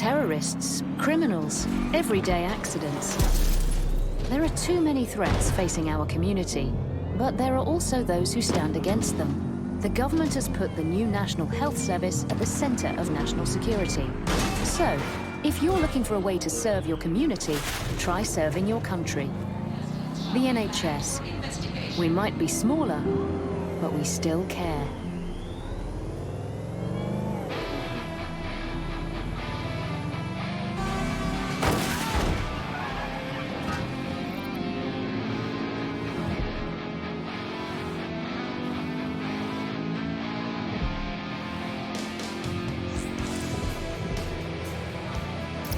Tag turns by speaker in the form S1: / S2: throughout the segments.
S1: Terrorists, criminals, everyday accidents. There are too many threats facing our community, but there are also those who stand against them. The government has put the new National Health Service at the center of national security. So, if you're looking for a way to serve your community, try serving your country. The NHS. We might be smaller, but we still care.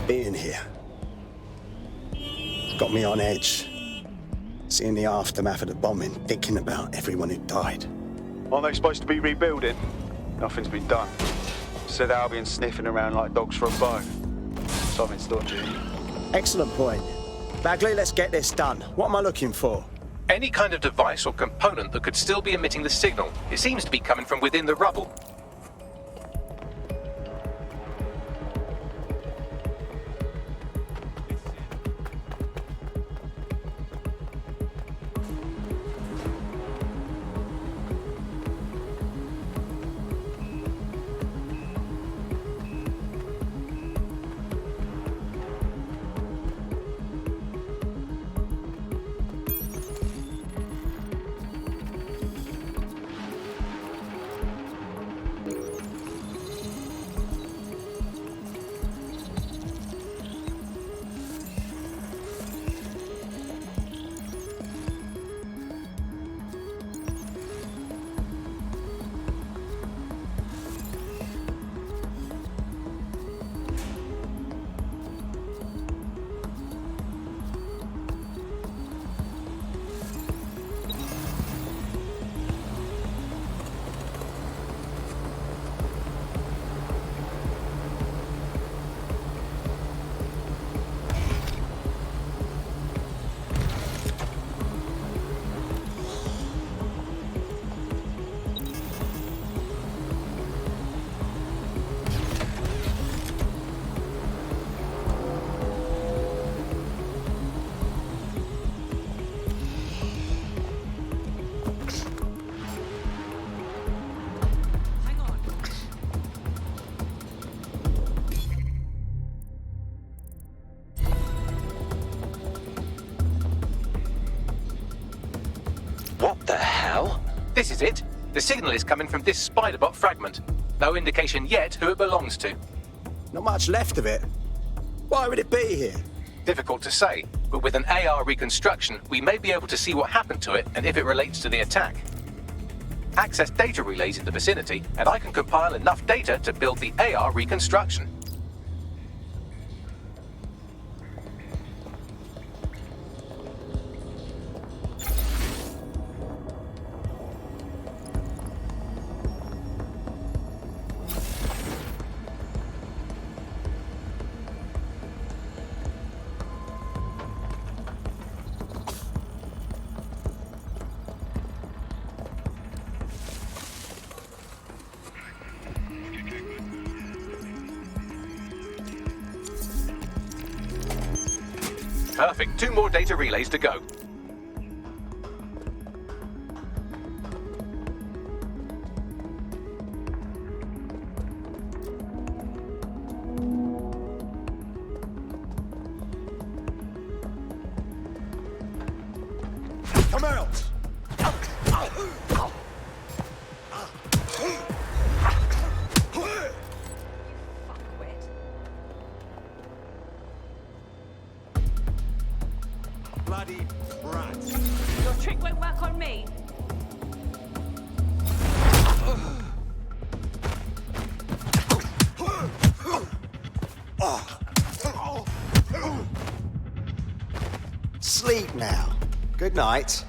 S2: Being here got me on edge. Seeing the aftermath of the bombing, thinking about everyone who died.
S3: Aren't they supposed to be rebuilding? Nothing's been done. Said Albion sniffing around like dogs for a bone. Something's dodgy.
S2: Excellent point. Bagley, let's get this done. What am I looking for?
S4: Any kind of device or component that could still be emitting the signal. It seems to be coming from within the rubble. What the hell? This is it. The signal is coming from this spider-bot fragment. No indication yet who it belongs to.
S2: Not much left of it. Why would it be here?
S4: Difficult to say, but with an AR reconstruction, we may be able to see what happened to it and if it relates to the attack. Access data relays in the vicinity, and I can compile enough data to build the AR reconstruction. Perfect. 2 more data relays to go.
S2: Come out! Bloody brat.
S5: Your trick won't work on me.
S2: Sleep now. Good night.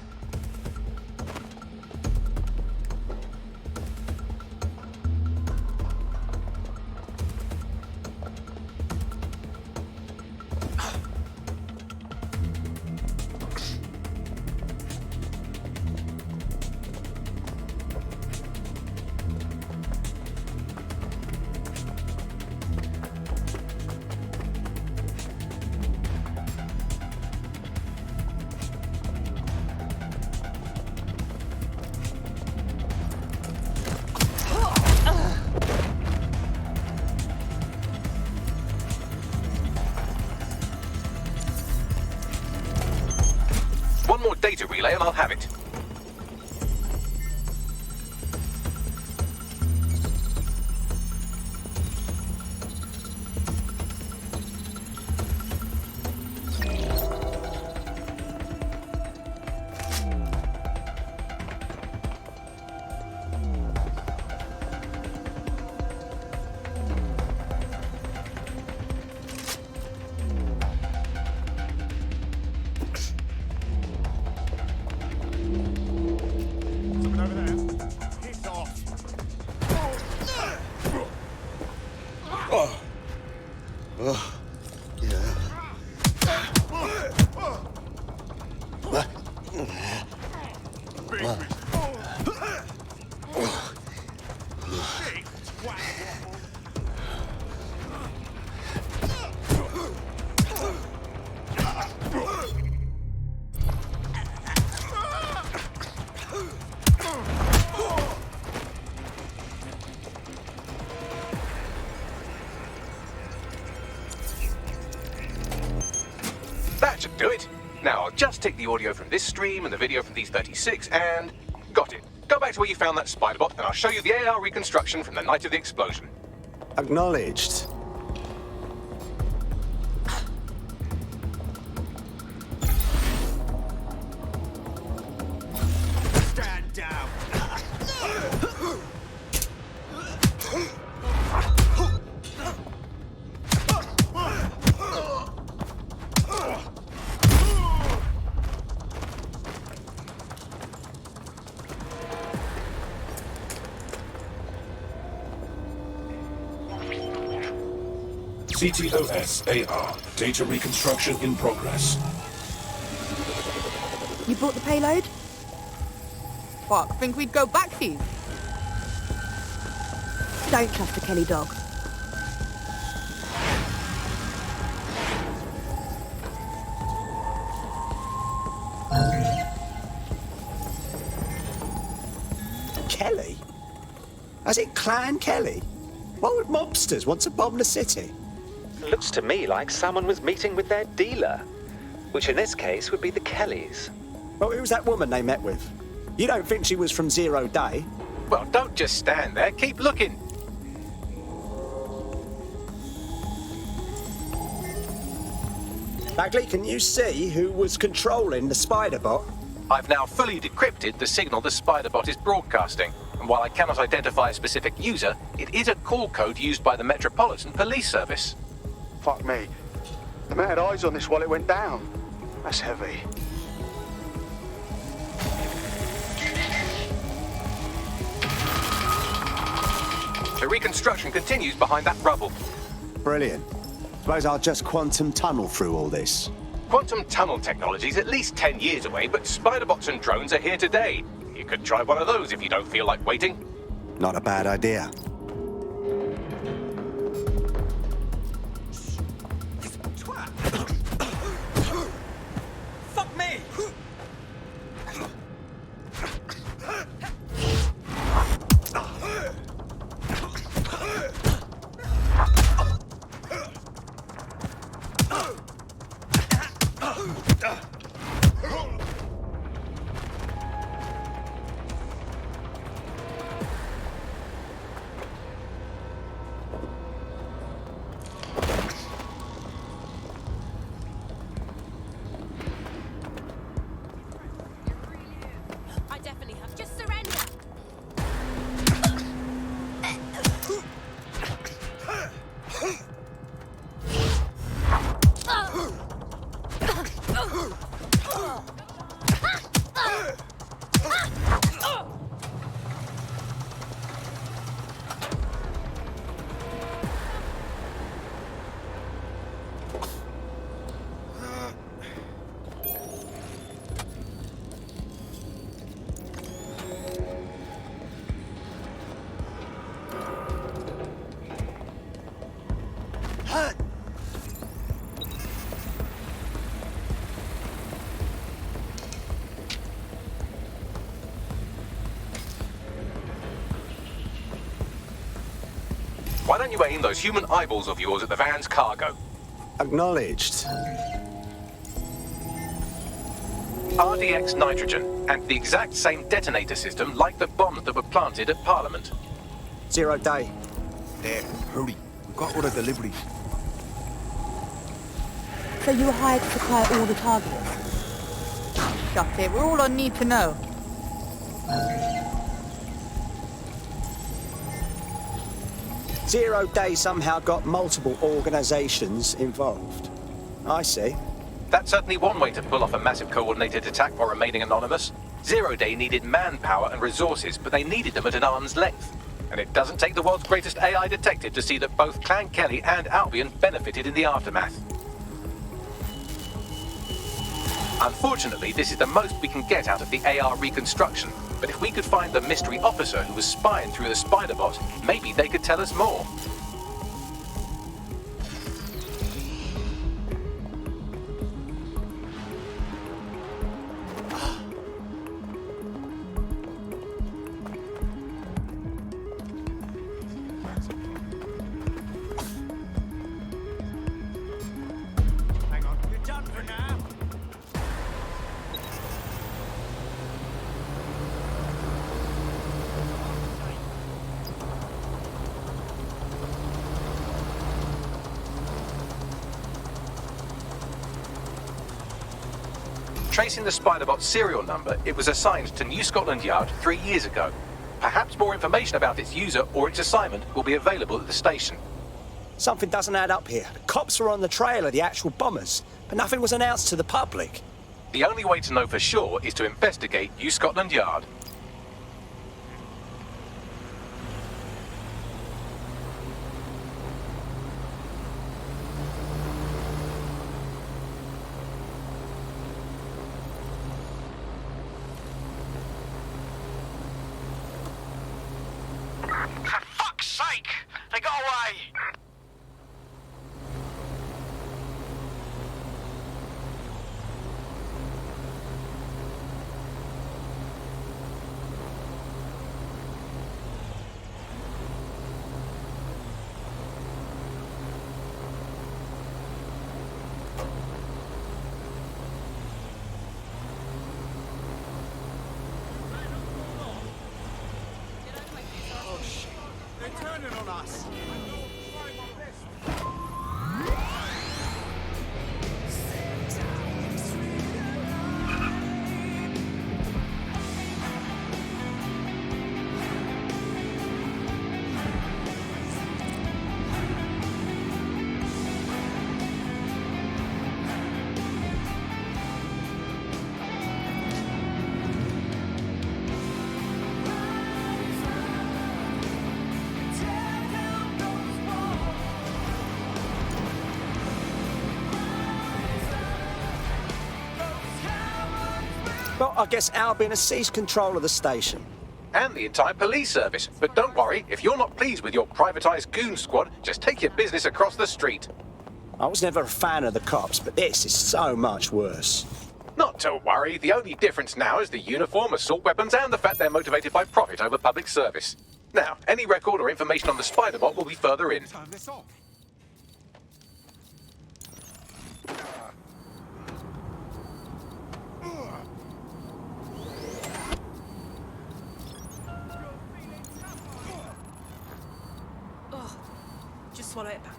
S4: have it. That should do it. Now I'll just take the audio from this stream and the video from these 36 and... got it. Go back to where you found that spider bot and I'll show you the AR reconstruction from the night of the explosion.
S2: Acknowledged.
S6: Stand down.
S7: CTOS AR. Data reconstruction in progress.
S8: You brought the payload? Fuck, think we'd go back to you? Don't trust the Kelly dog.
S2: Kelly? Has it Clan Kelly? Why would mobsters want to bomb the city?
S9: Looks to me like someone was meeting with their dealer, which in this case would be the Kellys.
S2: Well, who was that woman they met with? You don't think she was from Zero Day?
S4: Well, don't just stand there, keep looking.
S2: Bagley, can you see who was controlling the spider bot?
S4: I've now fully decrypted the signal the spider bot is broadcasting, and while I cannot identify a specific user, it is a call code used by the Metropolitan Police Service.
S3: Fuck me. The man had eyes on this while it went down. That's heavy.
S4: The reconstruction continues behind that rubble.
S2: Brilliant. Suppose I'll just quantum tunnel through all this.
S4: Quantum tunnel technology is at least 10 years away, but spider bots and drones are here today. You could try one of those if you don't feel like waiting.
S2: Not a bad idea.
S6: Fuck me!
S5: I definitely have. Just surrender.
S4: Why don't you aim those human eyeballs of yours at the van's cargo?
S2: Acknowledged.
S4: RDX nitrogen. and the exact same detonator system like the bombs that were planted at Parliament.
S2: 0 day.
S6: There, hurry. We've got all the deliveries.
S8: So you were hired to supply all the targets? Shut it, we're all on need to know.
S2: Zero Day somehow got multiple organisations involved. I see.
S4: That's certainly one way to pull off a massive coordinated attack while remaining anonymous. 0 Day needed manpower and resources, but they needed them at an arm's length. And it doesn't take the world's greatest AI detective to see that both Clan Kelly and Albion benefited in the aftermath. Unfortunately, this is the most we can get out of the AR reconstruction, but if we could find the mystery officer who was spying through the spider bot, maybe they could tell us more.
S6: Hang on, you're done for now.
S4: Tracing the Spiderbot's serial number, it was assigned to New Scotland Yard 3 years ago. Perhaps more information about its user or its assignment will be available at the station.
S2: Something doesn't add up here. The cops were on the trail of the actual bombers, but nothing was announced to the public.
S4: The only way to know for sure is to investigate New Scotland Yard.
S6: For fuck's sake! They got away! Oh shit. They're turning on us.
S2: Well, I guess Albion has seized control of the station.
S4: And the entire police service. But don't worry, if you're not pleased with your privatised goon squad, just take your business across the street.
S2: I was never a fan of the cops, but this is so much worse.
S4: Not to worry, the only difference now is the uniform, assault weapons, and the fact they're motivated by profit over public service. Now, any record or information on the Spiderbot will be further in.
S6: Turn this off.
S5: Just swallow it back.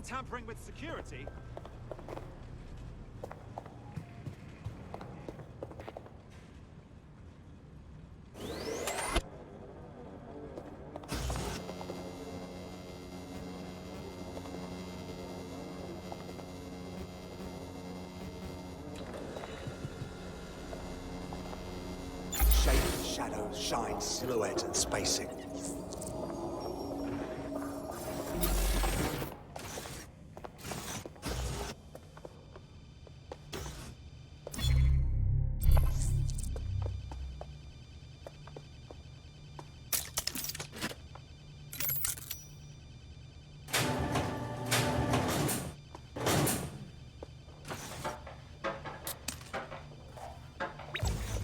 S6: one tampering with security.
S2: Shape, shadows, shine, silhouette, and spacing.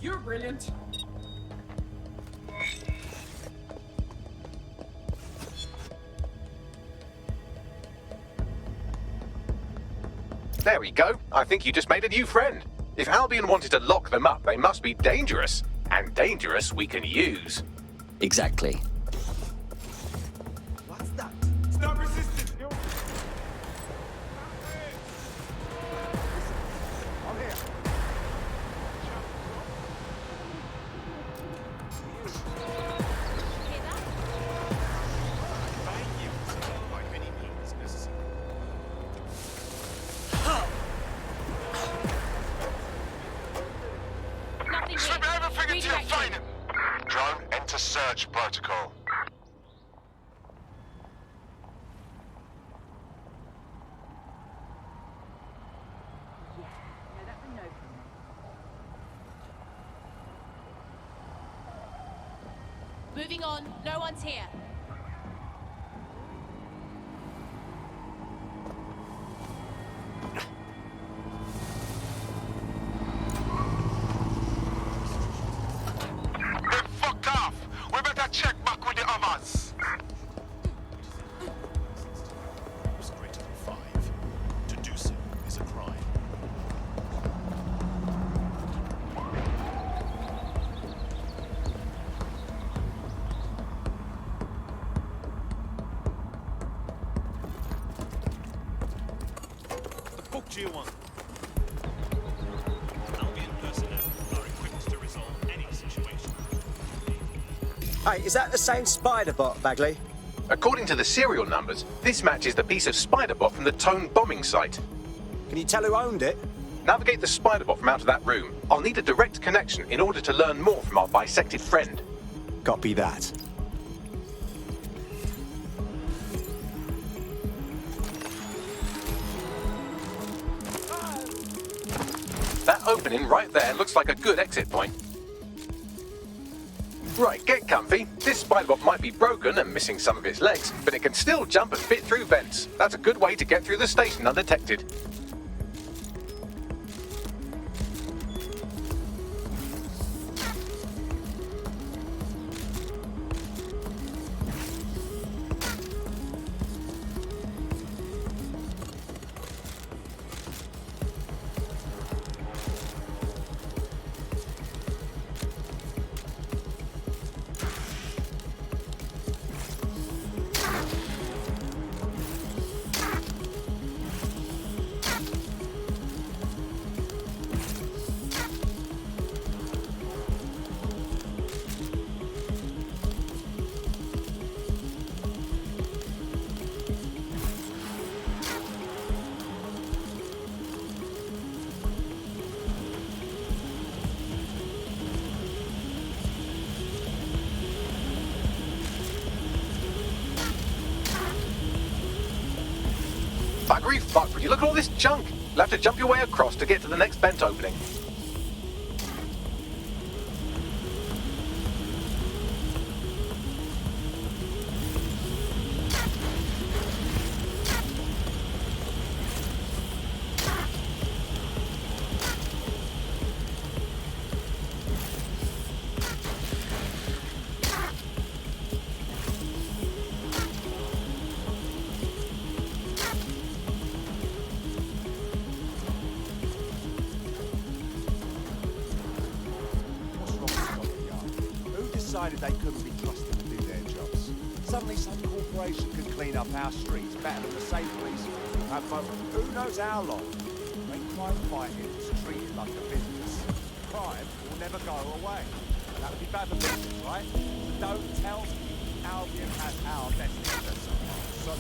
S10: You're brilliant.
S4: There we go. I think you just made a new friend. If Albion wanted to lock them up, they must be dangerous. And dangerous we can use.
S11: Exactly.
S6: What's that? Stop resisting! I'm here.
S5: Hear that?
S6: Thank you. By any means necessary.
S5: Nothing
S12: Slip
S5: here.
S12: everything into your
S5: Redirecting.
S12: fighting. Drone, enter search protocol.
S5: Moving on. No one's here.
S12: They fucked off. We better check back with the others.
S7: Was greater than 5. To do so is a crime.
S6: The fuck do you want? Albion personnel are equipped to resolve any situation.
S2: Hey, is that the same spider bot, Bagley?
S4: According to the serial numbers, this matches the piece of spider bot from the Tone bombing site.
S2: Can you tell who owned it?
S4: Navigate the spider bot from out of that room. I'll need a direct connection in order to learn more from our bisected friend.
S2: Copy that.
S4: That opening right there looks like a good exit point. Right, get comfy. This spider bot might be broken and missing some of its legs, but it can still jump and fit through vents. That's a good way to get through the station undetected. Buggery fuck, would you look at all this junk? You'll have to jump your way across to get to the next vent opening.
S6: Who decided they couldn't be trusted to do their jobs? Suddenly some corporation could clean up our streets better than the state police. And for who knows how long, when crime fighting is treated like a business, crime will never go away. And that would be bad for business, right? So don't tell me Albion has our best interests. So,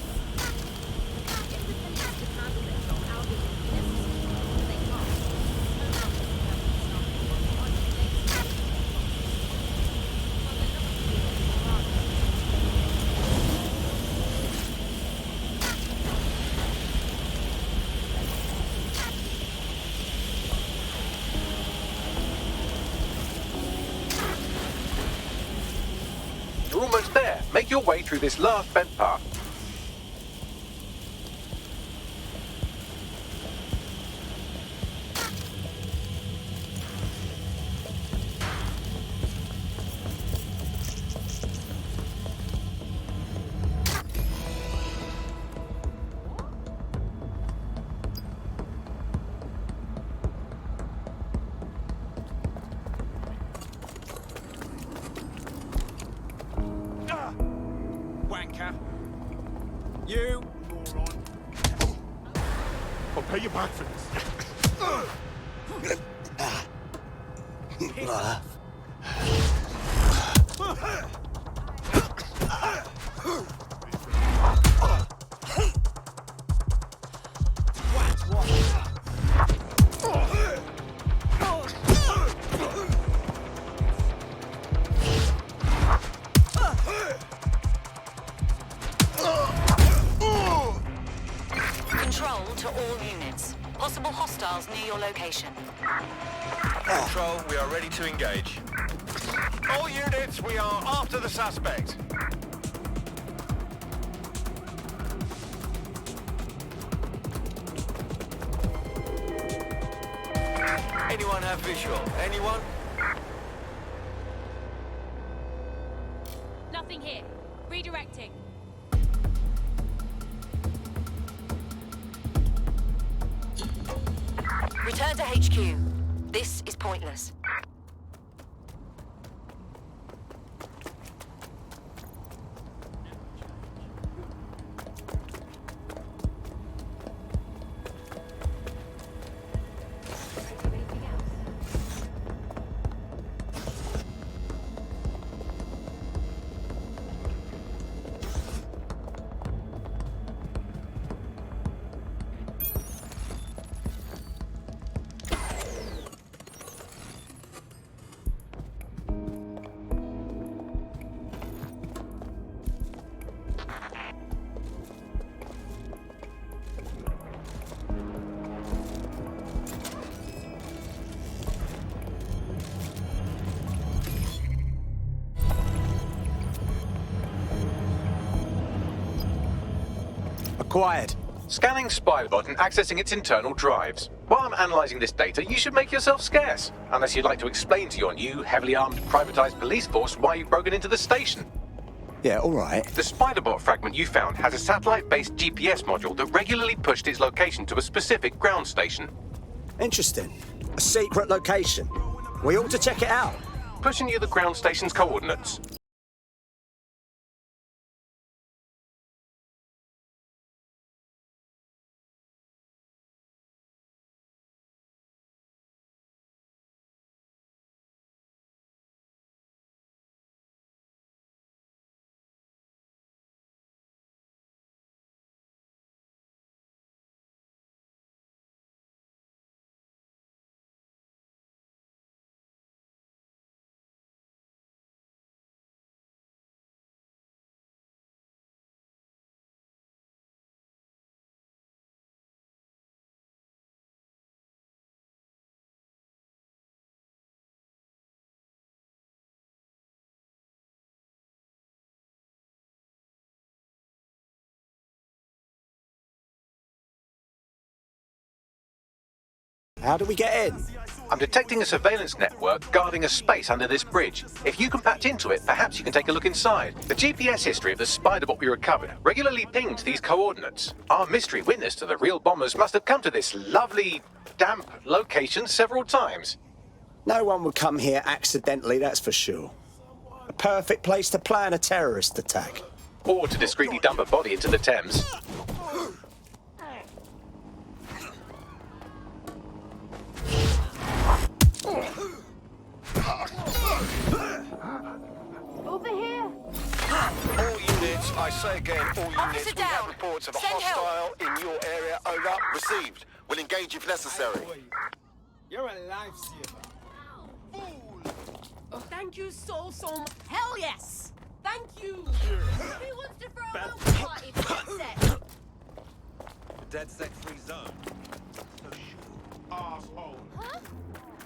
S4: You're almost there. Make your way through this last bent path.
S6: wanker. You moron.
S7: I'll pay you back for this.
S10: Control to all units. Possible hostiles near your location.
S12: Control, we are ready to engage. All units, we are after the suspect. Anyone have visual? Anyone?
S5: Nothing here. Redirecting.
S10: Return to HQ. This is pointless.
S2: Acquired.
S4: Scanning Spiderbot and accessing its internal drives. While I'm analysing this data, you should make yourself scarce. Unless you'd like to explain to your new, heavily armed, privatised police force why you've broken into the station.
S2: Yeah, all right.
S4: The Spiderbot fragment you found has a satellite-based GPS module that regularly pushed its location to a specific ground station.
S2: Interesting. A secret location. We ought to check it out.
S4: Pushing you the ground station's coordinates.
S2: How do we get in?
S4: I'm detecting a surveillance network guarding a space under this bridge. If you can patch into it, perhaps you can take a look inside. The GPS history of the Spiderbot we recovered regularly pinged these coordinates. Our mystery witness to the real bombers must have come to this lovely, damp location several times.
S2: No one would come here accidentally, that's for sure. A perfect place to plan a terrorist attack.
S4: or to discreetly dump a body into the Thames.
S5: Over here.
S12: All units, I say again, all units,
S10: Officer
S12: we have
S10: down.
S12: reports of a
S10: Send
S12: hostile in your area. Over. Received. We'll engage if necessary.
S6: You're a lifesaver.
S5: Oh, thank you so much. Hell yes. Thank you. Who wants to throw a welcome party for Dead Set?
S6: Dead set free zone. So shoot, asshole.
S5: Huh?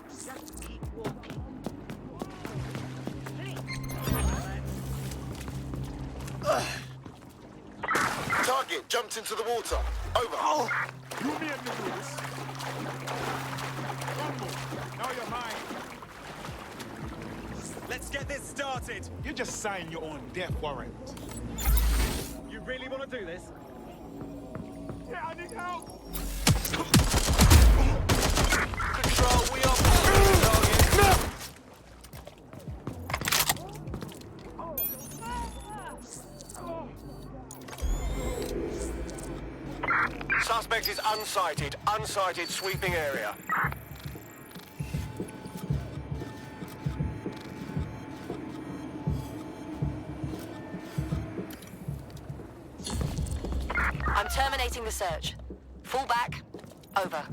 S6: Just keep walking.
S12: Target jumped into the water. Over.
S6: You made me do this. Rumble, now you're mine. Let's get this started. You just signed your own death warrant. You really want to do this? Yeah, I need help.
S12: Control, we are pursuing target. Suspect is unsighted. Unsighted sweeping area.
S10: I'm terminating the search. Fall back. Over.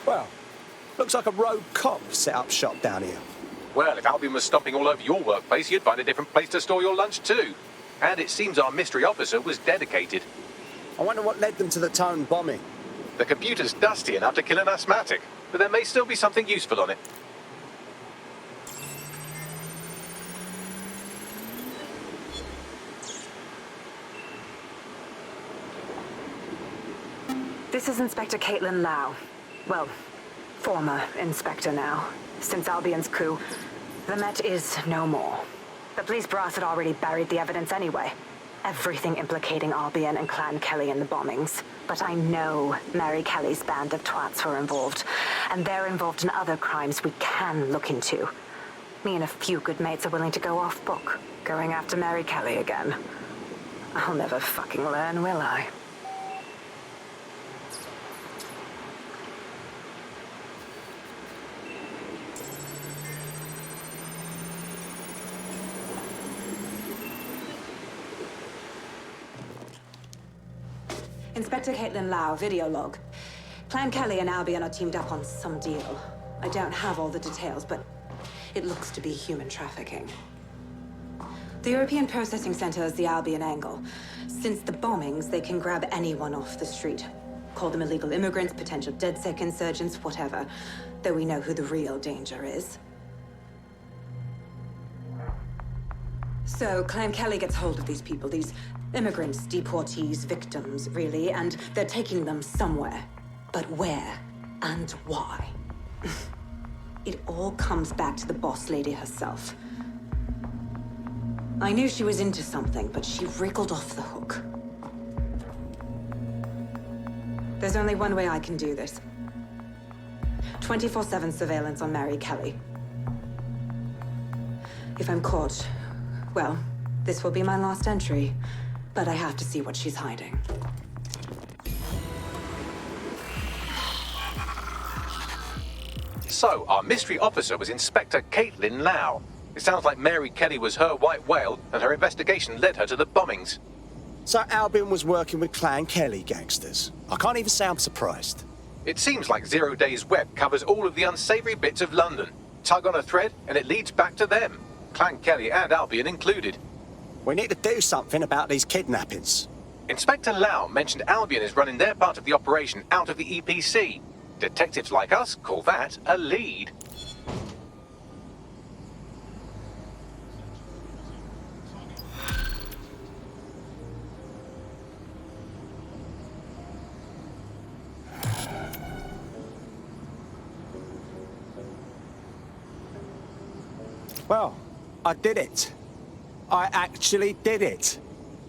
S2: Well, looks like a rogue cop set up shop down here.
S4: Well, if Albion was stomping all over your workplace, you'd find a different place to store your lunch too. And it seems our mystery officer was dedicated.
S2: I wonder what led them to the Tone bombing.
S4: The computer's dusty enough to kill an asthmatic, but there may still be something useful on it.
S11: This is Inspector Caitlin Lau. Well, former inspector now. Since Albion's coup, the Met is no more. The police brass had already buried the evidence anyway. Everything implicating Albion and Clan Kelly in the bombings. But I know Mary Kelly's band of twats were involved, and they're involved in other crimes we can look into. Me and a few good mates are willing to go off book, going after Mary Kelly again. I'll never fucking learn, will I? Inspector Caitlin Lau, video log. Clan Kelly and Albion are teamed up on some deal. I don't have all the details, but it looks to be human trafficking. The European Processing Center is the Albion angle. Since the bombings, they can grab anyone off the street. Call them illegal immigrants, potential DedSec insurgents, whatever. Though we know who the real danger is. So, Clan Kelly gets hold of these people, these immigrants, deportees, victims, really, and they're taking them somewhere. But where and why? It all comes back to the boss lady herself. I knew she was into something, but she wriggled off the hook. There's only one way I can do this. 24/7 surveillance on Mary Kelly. If I'm caught, well, this will be my last entry. But I have to see what she's hiding.
S4: So, our mystery officer was Inspector Caitlin Lau. It sounds like Mary Kelly was her white whale, and her investigation led her to the bombings.
S2: So Albion was working with Clan Kelly gangsters. I can't even say I'm surprised.
S4: It seems like 0 Days Web covers all of the unsavory bits of London. Tug on a thread, and it leads back to them. Clan Kelly and Albion included.
S2: We need to do something about these kidnappings.
S4: Inspector Lau mentioned Albion is running their part of the operation out of the EPC. Detectives like us call that a lead.
S2: Well, I did it. I actually did it.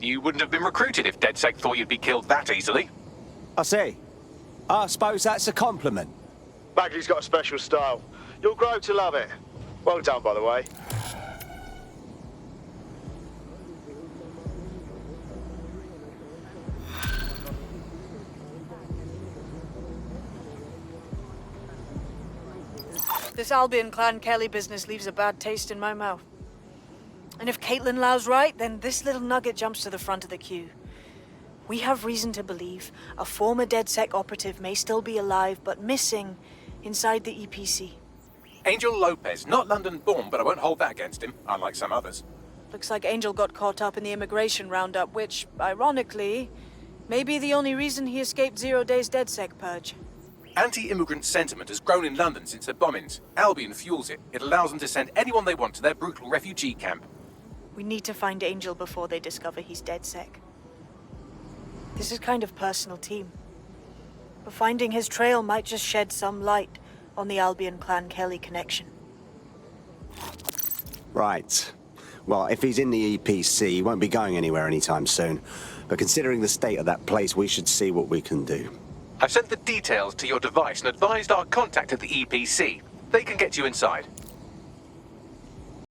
S4: You wouldn't have been recruited if DedSec thought you'd be killed that easily.
S2: I see. I suppose that's a compliment.
S3: Bagley's got a special style. You'll grow to love it. Well done, by the way.
S13: This Albion Clan Kelly business leaves a bad taste in my mouth. And if Caitlin Lau's right, then this little nugget jumps to the front of the queue. We have reason to believe a former DedSec operative may still be alive, but missing inside the EPC.
S4: Angel Lopez, not London-born, but I won't hold that against him, unlike some others.
S13: Looks like Angel got caught up in the immigration roundup, which, ironically, may be the only reason he escaped 0 Days DedSec purge.
S4: Anti-immigrant sentiment has grown in London since the bombings. Albion fuels it. It allows them to send anyone they want to their brutal refugee camp.
S13: We need to find Angel before they discover he's DedSec. This is kind of personal team. But finding his trail might just shed some light on the Albion Clan Kelly connection.
S2: Right. Well, if he's in the EPC, he won't be going anywhere anytime soon. But considering the state of that place, we should see what we can do.
S4: I've sent the details to your device and advised our contact at the EPC. They can get you inside.